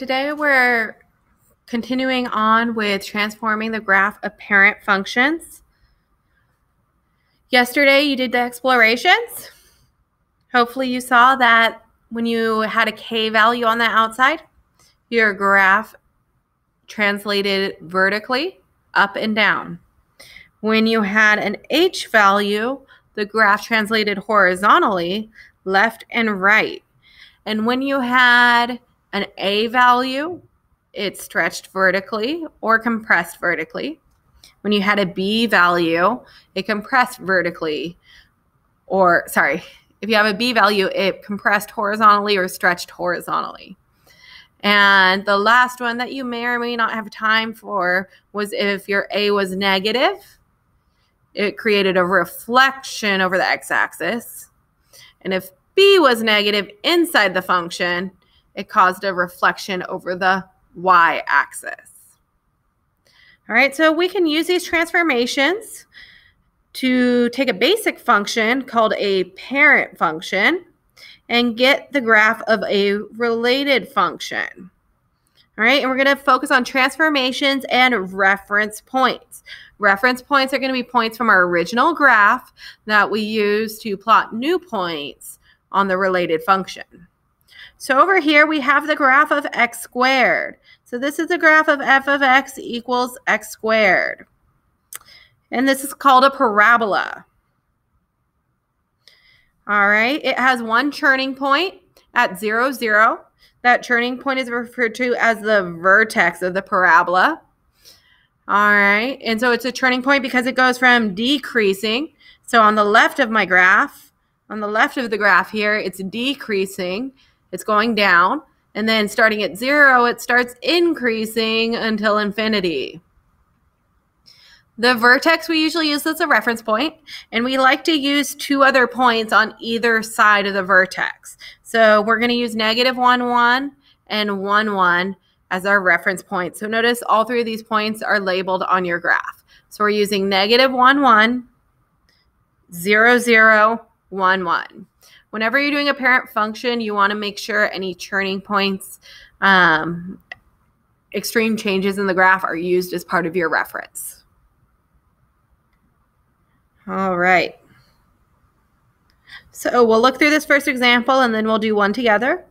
Today we're continuing on with transforming the graph of parent functions. Yesterday you did the explorations. Hopefully you saw that when you had a k value on the outside, your graph translated vertically up and down. When you had an h value, the graph translated horizontally left and right. And when you had an a value, it stretched vertically or compressed vertically. When you had a b value, it compressed vertically. If you have a b value, it compressed horizontally or stretched horizontally. And the last one that you may or may not have time for was if your a was negative, it created a reflection over the x-axis. And if b was negative inside the function, it caused a reflection over the y-axis. All right, so we can use these transformations to take a basic function called a parent function and get the graph of a related function. All right, and we're going to focus on transformations and reference points. Reference points are going to be points from our original graph that we use to plot new points on the related function. So over here we have the graph of x squared. So this is the graph of f of x equals x squared. And this is called a parabola. All right, it has one turning point at 0, 0. That turning point is referred to as the vertex of the parabola. All right, and so it's a turning point because it goes from decreasing. So on the left of my graph, on the left of the graph here, it's decreasing. It's going down. And then starting at 0, it starts increasing until infinity. The vertex we usually use as a reference point, and we like to use two other points on either side of the vertex. So we're going to use negative 1, 1 and 1, 1 as our reference point. So notice all three of these points are labeled on your graph. So we're using negative 1, 1, 0, 0, 1, 1. Whenever you're doing a parent function, you want to make sure any turning points, extreme changes in the graph are used as part of your reference. All right. So we'll look through this first example and then we'll do one together.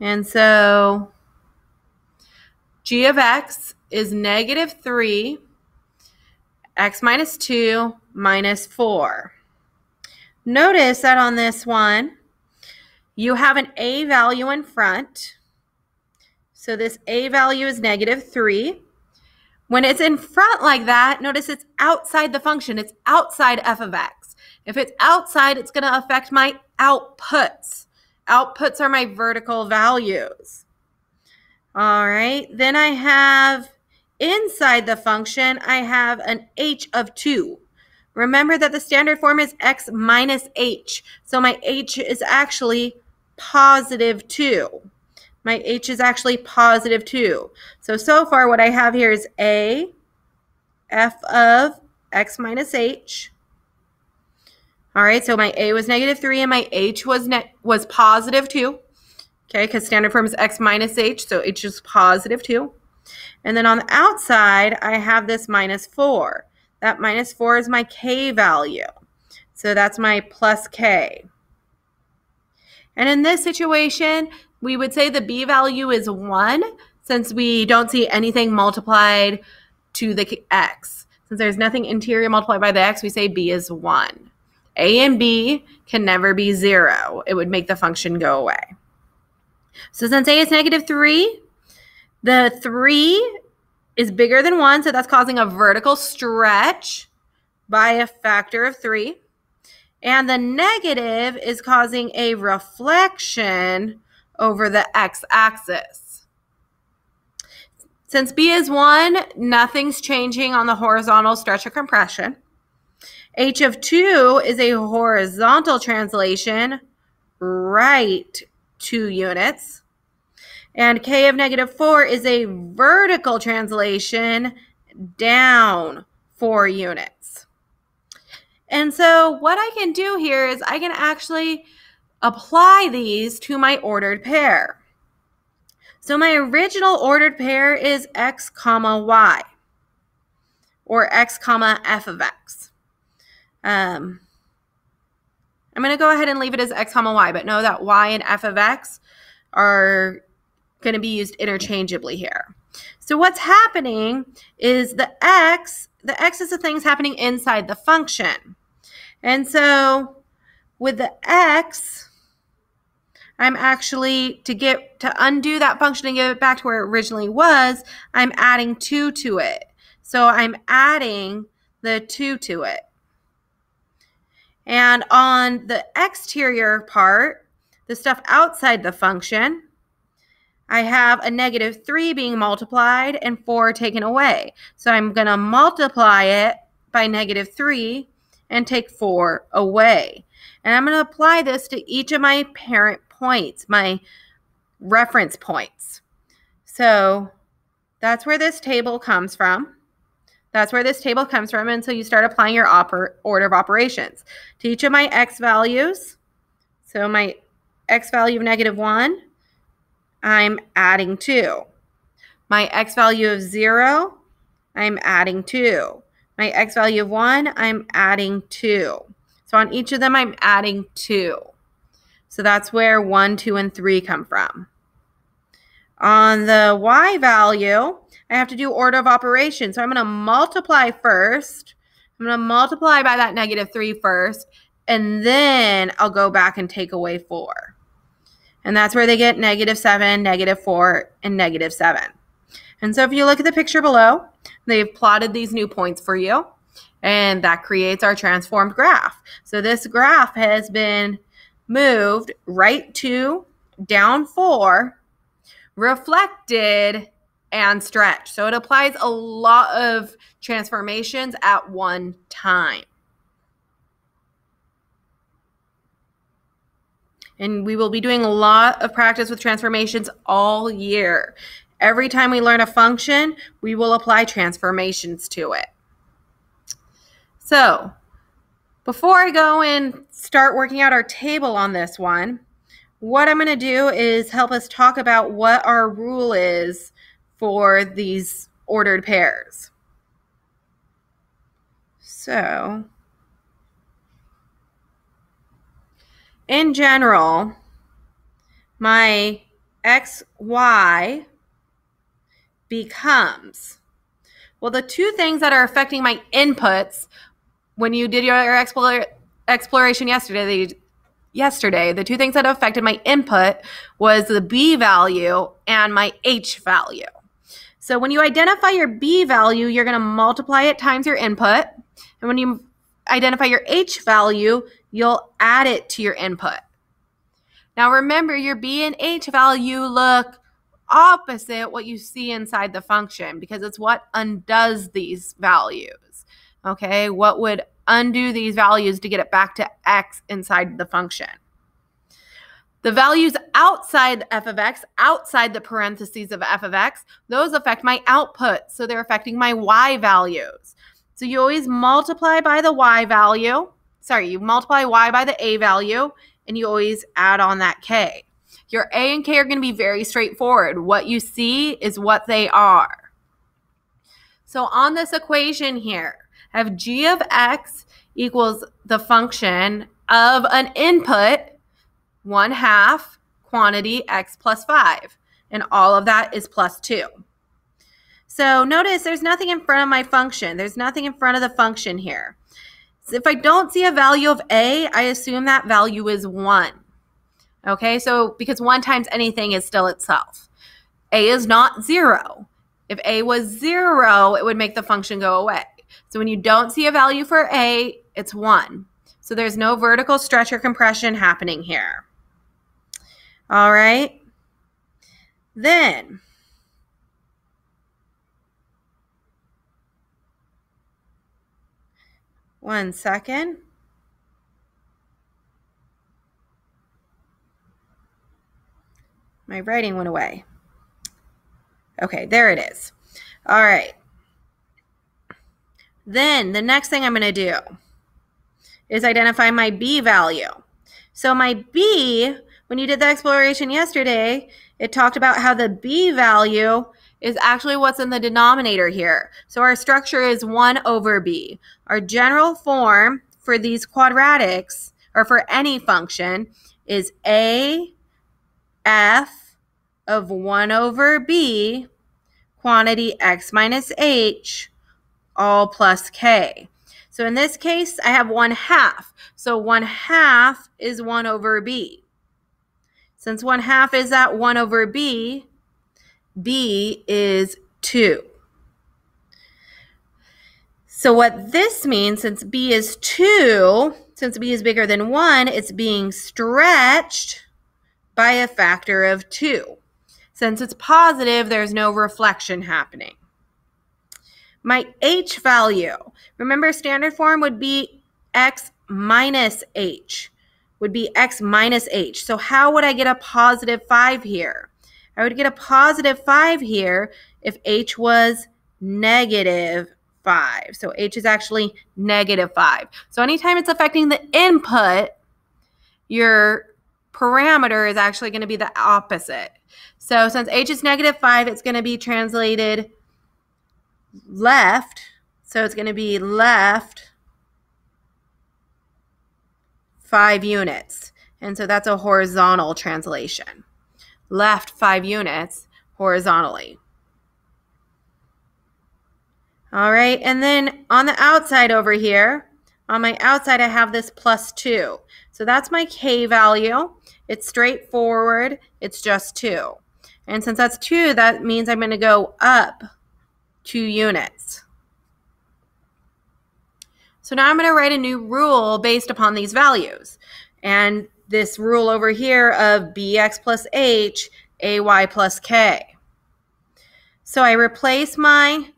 And so g of x is negative 3, x minus 2 minus 4. Notice that on this one, you have an a value in front. So this a value is negative 3. When it's in front like that, notice it's outside the function. It's outside f of x. If it's outside, it's going to affect my outputs. Outputs are my vertical values. All right. Then I have inside the function, I have an h of 2. Remember that the standard form is x minus h. So my h is actually positive 2. My h is actually positive 2. So far what I have here is a f of x minus h. All right, so my a was negative 3 and my h was positive 2. Okay, because standard form is x minus h, so h is positive 2. And then on the outside, I have this minus 4. That minus 4 is my k value. So that's my plus k. And in this situation, we would say the b value is 1 since we don't see anything multiplied to the x. Since there's nothing interior multiplied by the x, we say b is 1. A and b can never be 0. It would make the function go away. So since a is negative 3, the 3 is bigger than 1, so that's causing a vertical stretch by a factor of 3. And the negative is causing a reflection over the x-axis. Since b is 1, nothing's changing on the horizontal stretch or compression. H of 2 is a horizontal translation, right 2 units. And k of negative 4 is a vertical translation, down 4 units. And so what I can do here is I can actually apply these to my ordered pair. So my original ordered pair is x comma y, or x comma f of x. I'm going to go ahead and leave it as x comma y, but know that y and f of x are going to be used interchangeably here. So what's happening is the x is the things happening inside the function. And so with the x, I'm actually, to undo that function and give it back to where it originally was, I'm adding 2 to it. So I'm adding the 2 to it. And on the exterior part, the stuff outside the function, I have a negative 3 being multiplied and 4 taken away. So I'm going to multiply it by negative 3 and take 4 away. And I'm going to apply this to each of my parent points, my reference points. So that's where this table comes from. That's where this table comes from. And so you start applying your order of operations to each of my x values. So my x value of negative 1, I'm adding 2. My x value of 0, I'm adding 2. My x value of 1, I'm adding 2. So on each of them, I'm adding 2. So that's where 1, 2, and 3 come from. On the y value, I have to do order of operations. So I'm going to multiply first. I'm going to multiply by that negative 3 first, and then I'll go back and take away 4. And that's where they get negative 7, negative 4, and negative 7. And so if you look at the picture below, they've plotted these new points for you, and that creates our transformed graph. So this graph has been moved right 2, down 4, reflected, and stretched. So it applies a lot of transformations at one time. And we will be doing a lot of practice with transformations all year. Every time we learn a function, we will apply transformations to it. So before I go and start working out our table on this one, what I'm going to do is help us talk about what our rule is for these ordered pairs. So in general, my xy becomes, well, the two things that are affecting my inputs when you did your exploration yesterday, the two things that affected my input was the b value and my h value. So when you identify your b value, you're going to multiply it times your input. And when you identify your h value, you'll add it to your input. Now remember, your b and h value look opposite what you see inside the function because it's what undoes these values. Okay, what would undo these values to get it back to x inside the function? The values outside f of x, outside the parentheses of f of x, those affect my output. So they're affecting my y values. So you always multiply by the y value. You multiply y by the a value, and you always add on that k. Your a and k are going to be very straightforward. What you see is what they are. So on this equation here, I have g of x equals the function of an input 1/2 quantity x plus 5. And all of that is plus 2. So notice there's nothing in front of my function. There's nothing in front of the function here. So if I don't see a value of a, I assume that value is 1. Okay, so because 1 times anything is still itself. A is not 0. If a was 0, it would make the function go away. So when you don't see a value for a, it's 1. So there's no vertical stretch or compression happening here. All right. Then one second. My writing went away. Okay, there it is. All right. Then the next thing I'm going to do is identify my b value. So my b when you did the exploration yesterday, it talked about how the b value is actually what's in the denominator here. So our structure is 1 over b. Our general form for these quadratics, or for any function, is a f of 1 over b, quantity x minus h, all plus k. So in this case, I have 1/2. So 1/2 is 1 over b. Since 1/2 is that 1 over b, b is 2. So what this means, since b is 2, since b is bigger than 1, it's being stretched by a factor of 2. Since it's positive, there's no reflection happening. My h value, remember standard form would be x minus h, would be x minus h. So how would I get a positive 5 here? I would get a positive 5 here if h was negative 5. So h is actually negative 5. So anytime it's affecting the input, your parameter is actually going to be the opposite. So since h is negative 5, it's going to be translated left. So it's going to be left 5 units. And so that's a horizontal translation. Left 5 units horizontally. All right, and then on the outside over here, on my outside I have this plus 2. So that's my k value. It's straightforward. It's just 2. And since that's 2, that means I'm going to go up 2 units. So now I'm going to write a new rule based upon these values. And this rule over here of bx plus h, ay plus k. So I replace my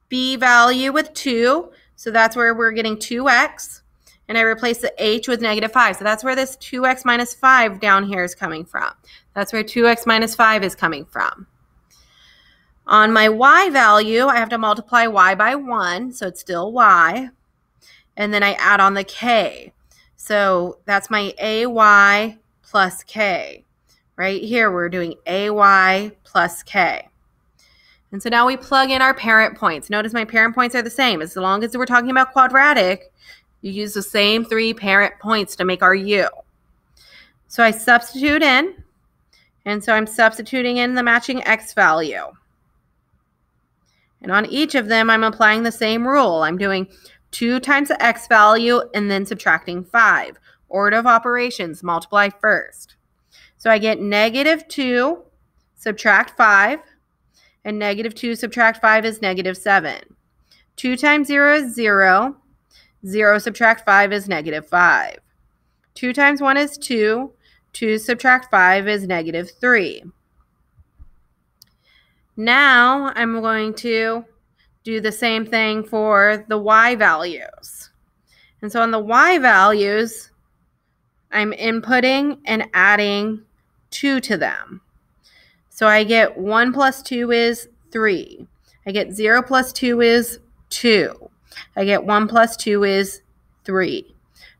b value with 2. So that's where we're getting 2x. And I replace the h with negative 5. So that's where this 2x minus 5 down here is coming from. That's where 2x minus 5 is coming from. On my y value, I have to multiply y by 1. So it's still y. And then I add on the k. So that's my ay plus k. Right here, we're doing ay plus k. And so now we plug in our parent points. Notice my parent points are the same. As long as we're talking about quadratic, you use the same 3 parent points to make our u. So I substitute in. And so I'm substituting in the matching x value. And on each of them, I'm applying the same rule. I'm doing 2 times the x value and then subtracting 5. Order of operations, multiply first. So I get negative 2, subtract 5. And negative 2 subtract 5 is negative 7. 2 times 0 is 0. 0 subtract 5 is negative 5. 2 times 1 is 2. 2 subtract 5 is negative 3. Now I'm going to do the same thing for the y values. And so on the y values, I'm inputting and adding 2 to them. So I get 1 plus 2 is 3. I get 0 plus 2 is 2. I get 1 plus 2 is 3.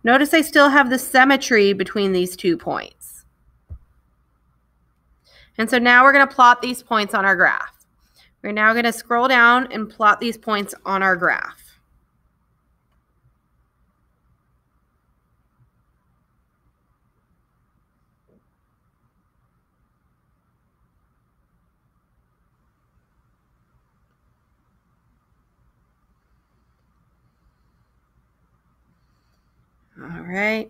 Notice I still have the symmetry between these 2 points. And so now we're going to plot these points on our graph. We're now going to scroll down and plot these points on our graph. All right.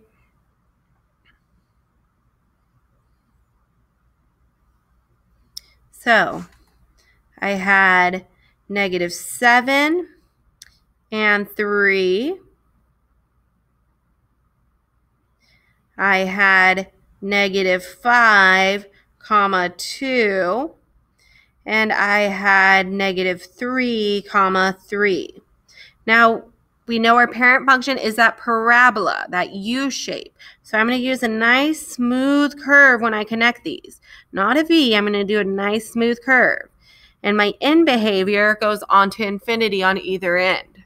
So I had negative 7 and 3. I had negative 5, comma 2. And I had negative 3, comma 3. Now, we know our parent function is that parabola, that U shape. So I'm going to use a nice smooth curve when I connect these. Not a V, I'm going to do a nice smooth curve. And my end behavior goes on to infinity on either end.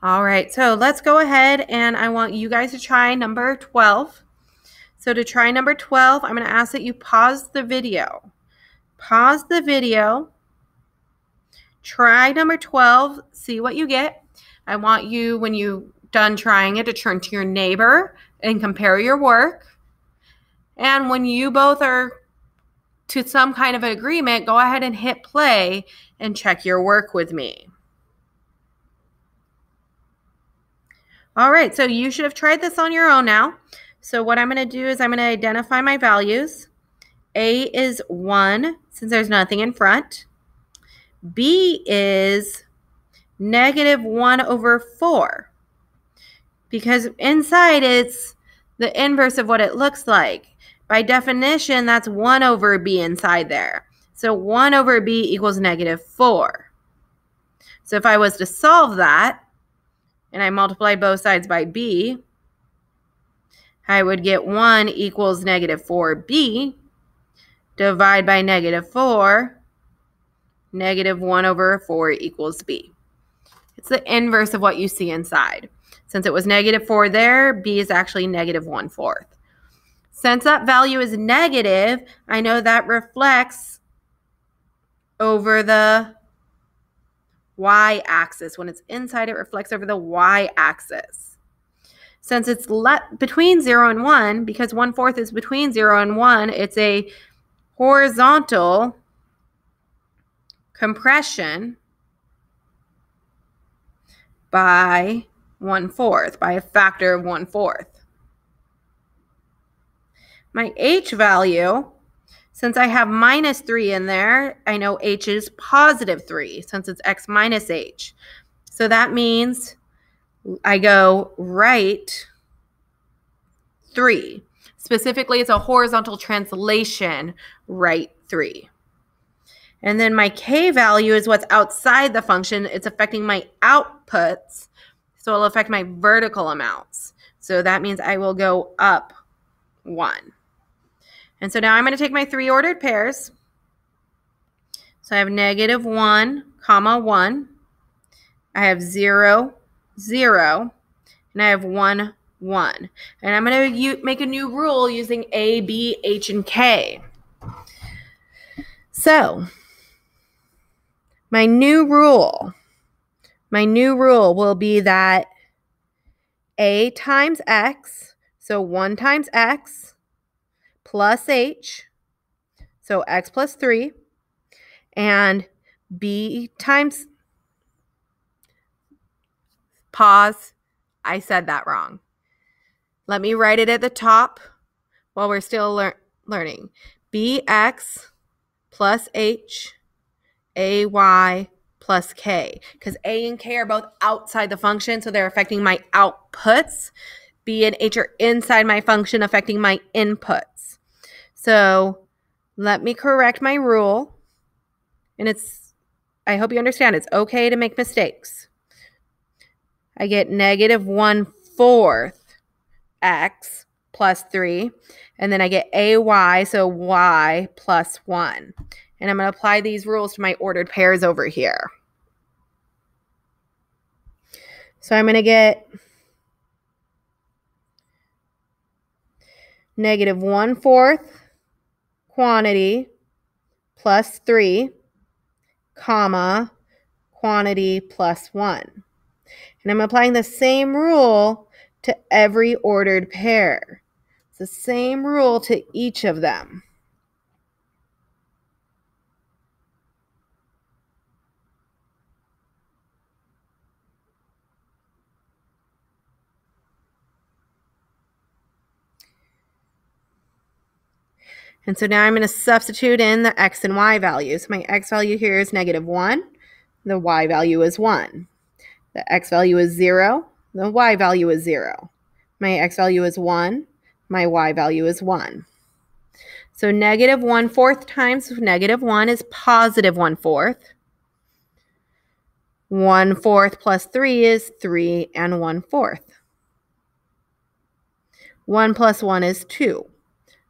All right, so let's go ahead and I want you guys to try number 12. So to try number 12, I'm going to ask that you pause the video. Pause the video. Try number 12. See what you get. I want you, when you're done trying it, to turn to your neighbor and compare your work. And when you both are to some kind of an agreement, go ahead and hit play and check your work with me. All right, so you should have tried this on your own now. So what I'm going to do is I'm going to identify my values. A is 1, since there's nothing in front. B is negative 1 over 4, because inside it's the inverse of what it looks like. By definition, that's 1 over B inside there. So 1 over B equals negative 4. So if I was to solve that, and I multiplied both sides by B, I would get 1 equals negative 4B. Divide by negative 4, negative 1 over 4 equals B. It's the inverse of what you see inside. Since it was negative 4 there, B is actually negative 1/4. Since that value is negative, I know that reflects over the y-axis. When it's inside, it reflects over the y-axis. Since it's between 0 and 1, because 1/4 is between 0 and 1, it's a horizontal compression by 1/4, by a factor of 1/4. My h value, since I have minus 3 in there, I know h is positive 3, since it's x minus h. So that means I go right 3. Specifically, it's a horizontal translation, right 3. And then my k value is what's outside the function. It's affecting my outputs, so it'll affect my vertical amounts. So that means I will go up 1. And so now I'm going to take my 3 ordered pairs. So I have negative 1, comma 1. I have 0, 0. And I have 1, 1. And I'm going to make a new rule using A, B, H, and K. So my new rule will be that A times X, so 1 times X, plus H, so X plus 3, and B times, pause, I said that wrong. Let me write it at the top while we're still learning. BX plus H, AY plus K, because A and K are both outside the function, so they're affecting my outputs. B and H are inside my function, affecting my inputs. So let me correct my rule, and I hope you understand it's okay to make mistakes. I get negative 1/4 X plus 3, and then I get AY, so Y plus 1. And I'm going to apply these rules to my ordered pairs over here. So I'm going to get negative 1/4 quantity plus 3, comma, quantity plus 1. And I'm applying the same rule to every ordered pair. It's the same rule to each of them. And so now I'm going to substitute in the x and y values. My x value here is negative 1. The y value is 1. The x value is 0. The y value is 0. My x value is 1. My y value is 1. So negative 1/4 times negative 1 is positive 1/4. 1/4 plus 3 is 3 and 1/4. 1 plus 1 is 2.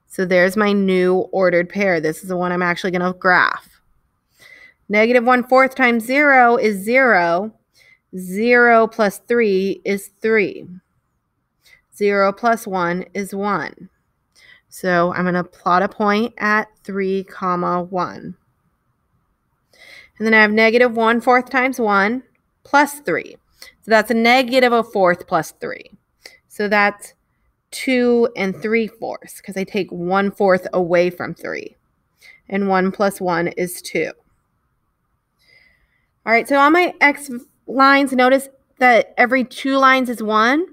So there's my new ordered pair. This is the one I'm actually going to graph. Negative 1/4 times 0 is 0. 0 plus 3 is 3. 0 plus 1 is 1. So I'm going to plot a point at 3, 1. And then I have negative 1/4 times 1 plus 3. So that's a negative 1/4 plus 3. So that's 2 3/4 because I take 1/4 away from 3. And 1 plus 1 is 2. All right, so on my x lines, notice that every 2 lines is 1.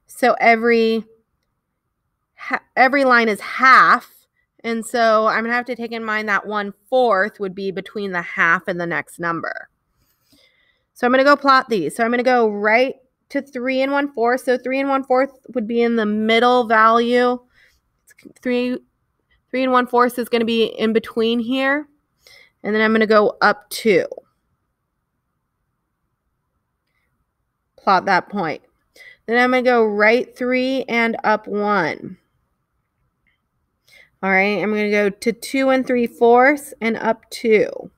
So every line is half. And so I'm going to have to take in mind that 1/4 would be between the half and the next number. So I'm going to go plot these. So I'm going to go right to 3 1/4. So 3 1/4 would be in the middle value. 3 1/4 is going to be in between here. And then I'm going to go up 2. Plot that point. Then I'm going to go right 3 and up 1. All right, I'm going to go to 2 3/4 and up 2.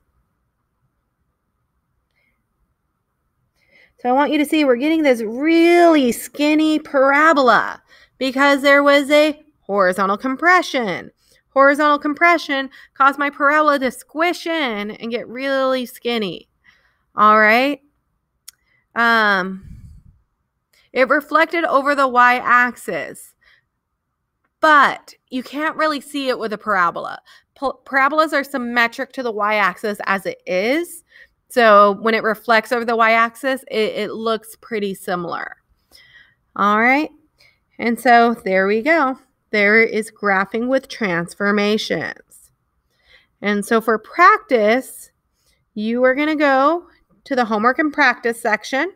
So I want you to see we're getting this really skinny parabola because there was a horizontal compression. Horizontal compression caused my parabola to squish in and get really skinny. All right. It reflected over the y-axis, but you can't really see it with a parabola. Parabolas are symmetric to the y-axis as it is. So when it reflects over the y-axis, it looks pretty similar. All right. And so there we go. There is graphing with transformations. And so for practice, you are going to go to the homework and practice section.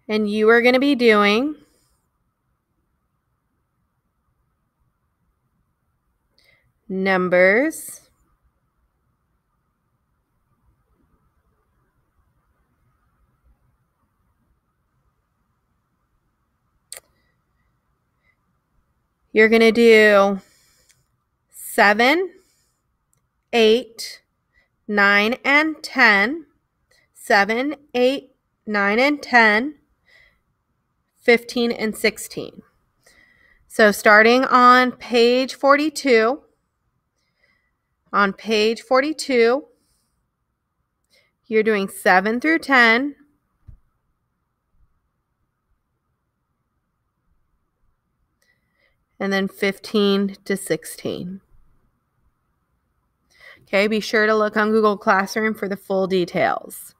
And you are going to be doing numbers you're going to do 7, 8, 9, and 10. 7, 8, 9, and 10. 15 and 16. So starting on page 42, you're doing 7 through 10, and then 15 to 16. Okay, be sure to look on Google Classroom for the full details.